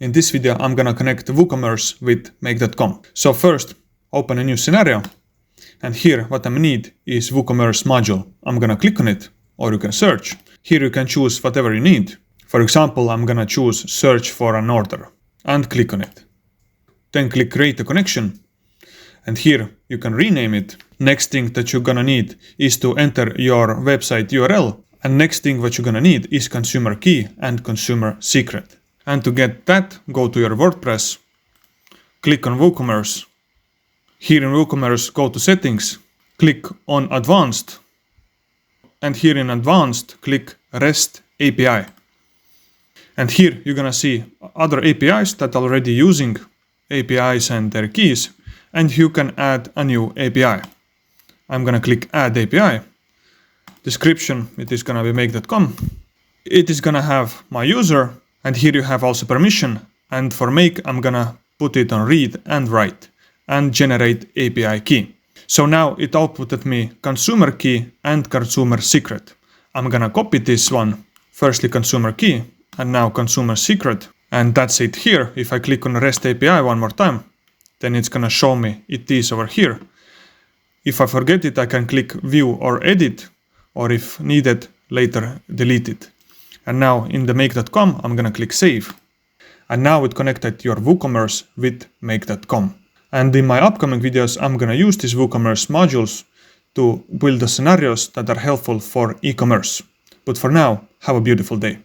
In this video, I'm gonna connect WooCommerce with Make.com. So first, open a new scenario. And here, what I need is WooCommerce module. I'm gonna click on it, or you can search. Here you can choose whatever you need. For example, I'm gonna choose search for an order and click on it. Then click create a connection. And here you can rename it. Next thing that you're gonna need is to enter your website URL. And next thing what you're gonna need is consumer key and consumer secret. And to get that, go to your WordPress, click on WooCommerce. Here in WooCommerce, go to settings, click on advanced. And here in advanced, click REST API. And here you're gonna see other APIs that are already using APIs and their keys. And you can add a new API. I'm gonna click add API. Description, it is gonna be make.com. It is gonna have my user, and here you have also permission. And for make, I'm gonna put it on read and write and generate API key. So now it outputted me consumer key and consumer secret. I'm gonna copy this one, firstly consumer key and now consumer secret. And that's it here. If I click on REST API one more time, then it's gonna show me it is over here. If I forget it, I can click view or edit, or if needed, later delete it. And now in the make.com, I'm gonna click save. And now it connected your WooCommerce with make.com. And in my upcoming videos, I'm gonna use these WooCommerce modules to build the scenarios that are helpful for e-commerce. But for now, have a beautiful day.